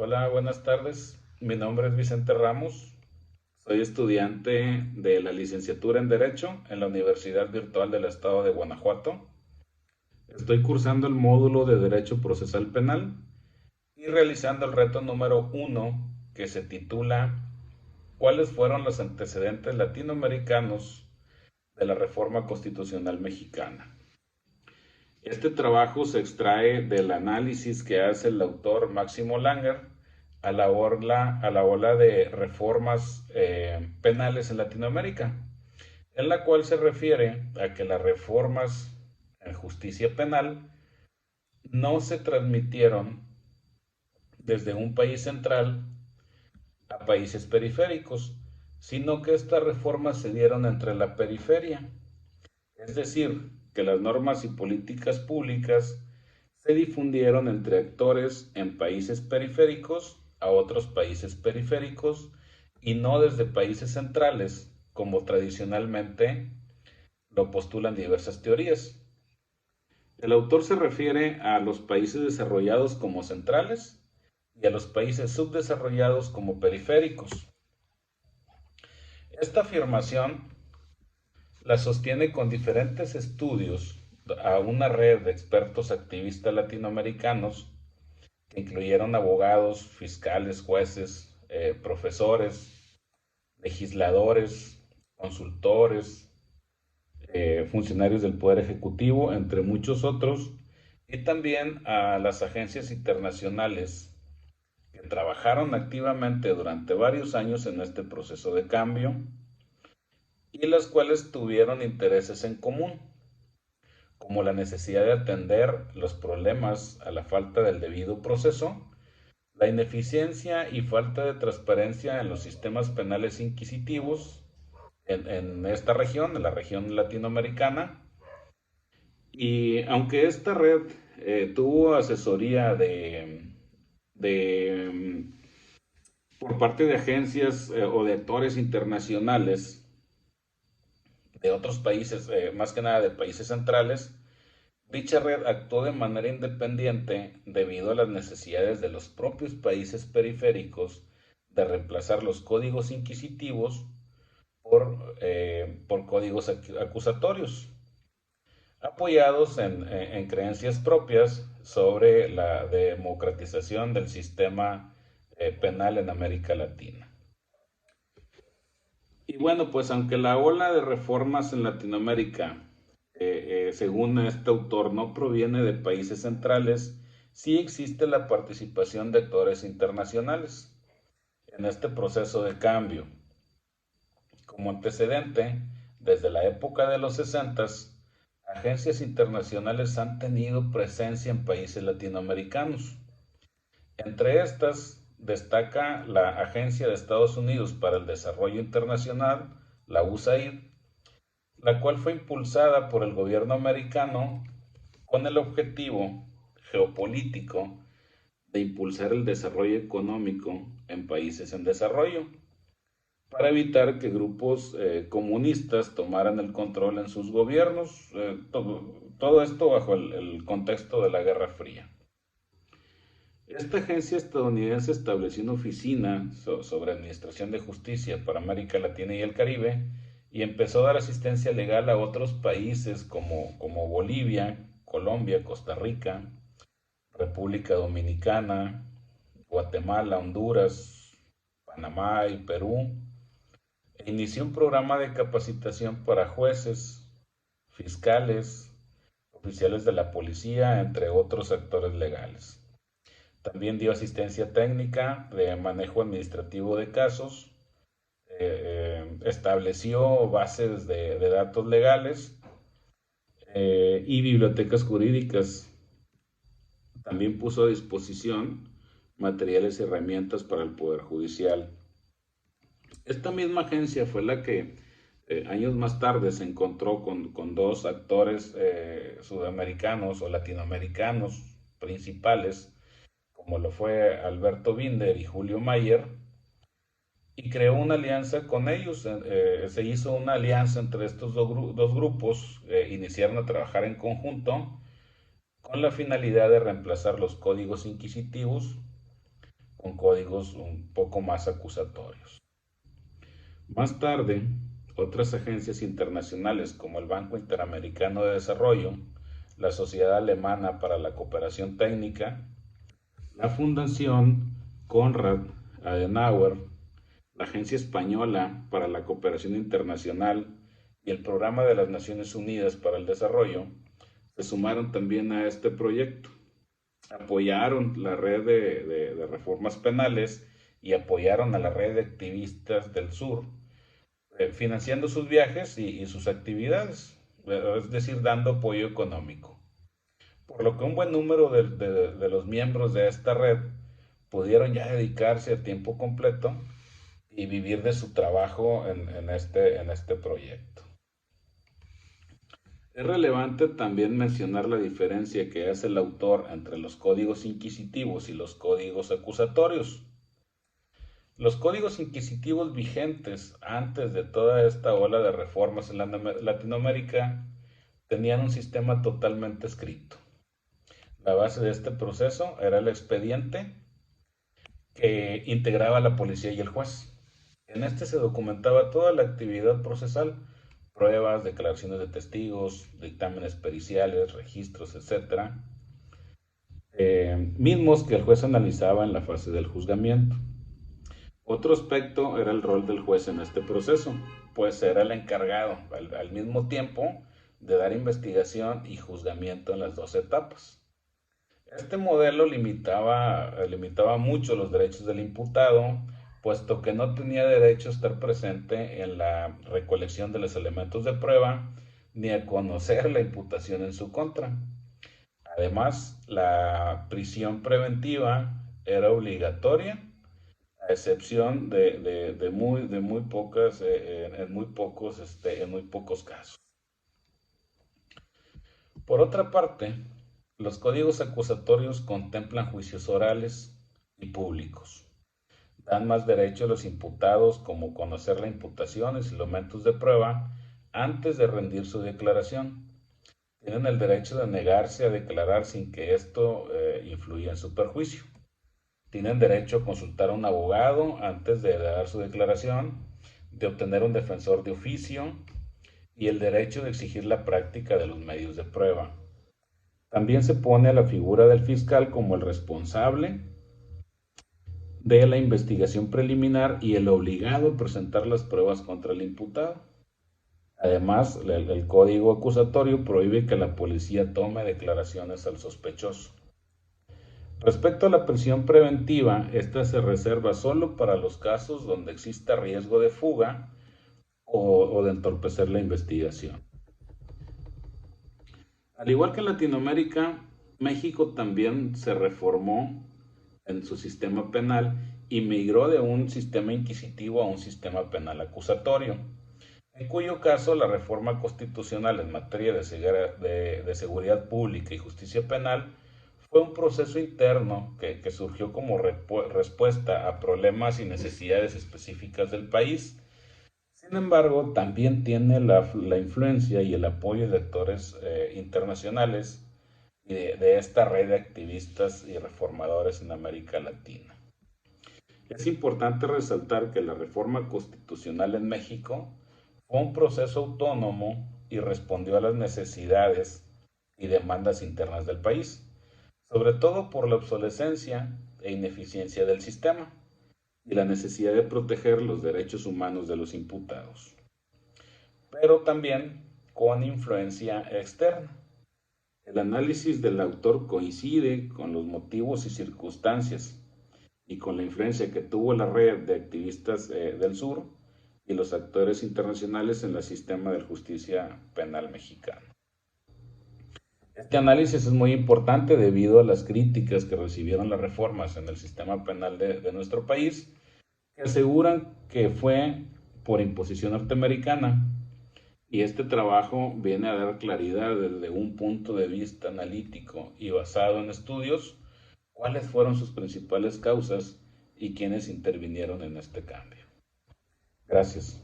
Hola, buenas tardes. Mi nombre es Vicente Ramos. Soy estudiante de la licenciatura en Derecho en la Universidad Virtual del Estado de Guanajuato. Estoy cursando el módulo de Derecho Procesal Penal y realizando el reto número uno que se titula ¿Cuáles fueron los antecedentes latinoamericanos de la Reforma Constitucional Mexicana? Este trabajo se extrae del análisis que hace el autor Máximo Langer a la ola de reformas penales en Latinoamérica, en la cual se refiere a que las reformas en justicia penal no se transmitieron desde un país central a países periféricos, sino que estas reformas se dieron entre la periferia. Es decir, que las normas y políticas públicas se difundieron entre actores en países periféricos a otros países periféricos y no desde países centrales, como tradicionalmente lo postulan diversas teorías. El autor se refiere a los países desarrollados como centrales y a los países subdesarrollados como periféricos. Esta afirmación la sostiene con diferentes estudios a una red de expertos activistas latinoamericanos que incluyeron abogados, fiscales, jueces, profesores, legisladores, consultores, funcionarios del Poder Ejecutivo, entre muchos otros, y también a las agencias internacionales que trabajaron activamente durante varios años en este proceso de cambio y las cuales tuvieron intereses en común, como la necesidad de atender los problemas a la falta del debido proceso, la ineficiencia y falta de transparencia en los sistemas penales inquisitivos en esta región, en la región latinoamericana. Y aunque esta red tuvo asesoría de por parte de agencias o de actores internacionales de otros países, más que nada de países centrales, dicha red actuó de manera independiente debido a las necesidades de los propios países periféricos de reemplazar los códigos inquisitivos por códigos acusatorios, apoyados en creencias propias sobre la democratización del sistema penal en América Latina. Y bueno, pues aunque la ola de reformas en Latinoamérica, según este autor, no proviene de países centrales, sí existe la participación de actores internacionales en este proceso de cambio. Como antecedente, desde la época de los 60, agencias internacionales han tenido presencia en países latinoamericanos. Entre estas destaca la Agencia de Estados Unidos para el Desarrollo Internacional, la USAID, la cual fue impulsada por el gobierno americano con el objetivo geopolítico de impulsar el desarrollo económico en países en desarrollo, para evitar que grupos comunistas tomaran el control en sus gobiernos, todo esto bajo el contexto de la Guerra Fría. Esta agencia estadounidense estableció una oficina sobre administración de justicia para América Latina y el Caribe y empezó a dar asistencia legal a otros países como Bolivia, Colombia, Costa Rica, República Dominicana, Guatemala, Honduras, Panamá y Perú. E inició un programa de capacitación para jueces, fiscales, oficiales de la policía, entre otros actores legales. También dio asistencia técnica de manejo administrativo de casos, estableció bases de datos legales y bibliotecas jurídicas. También puso a disposición materiales y herramientas para el Poder Judicial. Esta misma agencia fue la que años más tarde se encontró con dos actores sudamericanos o latinoamericanos principales, como lo fue Alberto Binder y Julio Mayer, y creó una alianza con ellos. Se hizo una alianza entre estos dos grupos, iniciaron a trabajar en conjunto con la finalidad de reemplazar los códigos inquisitivos con códigos un poco más acusatorios. Más tarde, otras agencias internacionales como el Banco Interamericano de Desarrollo, la Sociedad Alemana para la Cooperación Técnica, la Fundación Konrad Adenauer, la Agencia Española para la Cooperación Internacional y el Programa de las Naciones Unidas para el Desarrollo se sumaron también a este proyecto. Apoyaron la red de reformas penales y apoyaron a la red de activistas del sur, financiando sus viajes y sus actividades, es decir, dando apoyo económico. Por lo que un buen número de los miembros de esta red pudieron ya dedicarse a tiempo completo y vivir de su trabajo en este proyecto. Es relevante también mencionar la diferencia que hace el autor entre los códigos inquisitivos y los códigos acusatorios. Los códigos inquisitivos vigentes antes de toda esta ola de reformas en Latinoamérica tenían un sistema totalmente escrito. La base de este proceso era el expediente que integraba la policía y el juez. En este se documentaba toda la actividad procesal, pruebas, declaraciones de testigos, dictámenes periciales, registros, etc., mismos que el juez analizaba en la fase del juzgamiento. Otro aspecto era el rol del juez en este proceso, pues era el encargado al mismo tiempo de dar investigación y juzgamiento en las dos etapas. Este modelo limitaba mucho los derechos del imputado, puesto que no tenía derecho a estar presente en la recolección de los elementos de prueba ni a conocer la imputación en su contra. Además, la prisión preventiva era obligatoria, a excepción de muy pocas, en muy pocos casos. Por otra parte, los códigos acusatorios contemplan juicios orales y públicos. Dan más derecho a los imputados como conocer la imputación y los elementos de prueba antes de rendir su declaración. Tienen el derecho de negarse a declarar sin que esto influya en su perjuicio. Tienen derecho a consultar a un abogado antes de dar su declaración, de obtener un defensor de oficio y el derecho de exigir la práctica de los medios de prueba. También se pone a la figura del fiscal como el responsable de la investigación preliminar y el obligado a presentar las pruebas contra el imputado. Además, el código acusatorio prohíbe que la policía tome declaraciones al sospechoso. Respecto a la prisión preventiva, esta se reserva solo para los casos donde exista riesgo de fuga o de entorpecer la investigación. Al igual que en Latinoamérica, México también se reformó en su sistema penal y migró de un sistema inquisitivo a un sistema penal acusatorio, en cuyo caso la reforma constitucional en materia de seguridad pública y justicia penal fue un proceso interno que surgió como respuesta a problemas y necesidades específicas del país. Sin embargo, también tiene la influencia y el apoyo de actores internacionales y de esta red de activistas y reformadores en América Latina. Es importante resaltar que la reforma constitucional en México fue un proceso autónomo y respondió a las necesidades y demandas internas del país, sobre todo por la obsolescencia e ineficiencia del sistema y la necesidad de proteger los derechos humanos de los imputados, pero también con influencia externa. El análisis del autor coincide con los motivos y circunstancias y con la influencia que tuvo la red de activistas del sur y los actores internacionales en el sistema de justicia penal mexicano. Este análisis es muy importante debido a las críticas que recibieron las reformas en el sistema penal de nuestro país, que aseguran que fue por imposición norteamericana, y este trabajo viene a dar claridad desde un punto de vista analítico y basado en estudios, cuáles fueron sus principales causas y quiénes intervinieron en este cambio. Gracias.